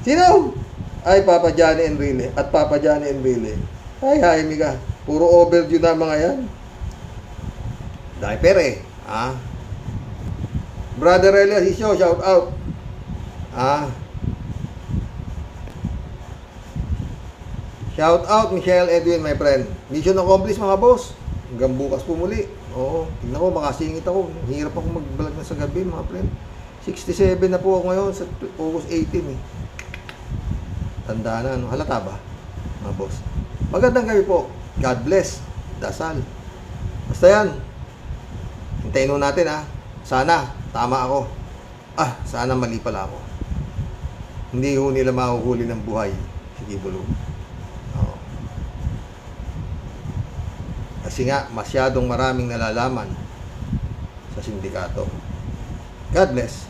Sino? Ay, Papa Johnny Enrile. At Papa Johnny Enrile. Ay, Jaime ka. Puro overdue na mga yan. Diaper eh. Brother Elias Isyo, shout out. Shout out Michelle Edwin, my friend. Mission accomplished mga boss. Hanggang bukas po muli. Oo, tingnan ko, makasingit ako. Hirap ako mag-vlog na sa gabi mga friend. 67 na po ako ngayon sa August 18 eh. Tanda na, no? Halata ba mga boss? Magandang gabi po. God bless. Dasal. Basta yan. Hintayin mo natin Sana, tama ako. Sana mali pala ako. Hindi ho nila mahuhuli ng buhay si Kibuloy. Kasi nga, masyadong maraming nalalaman sa sindikato. God bless.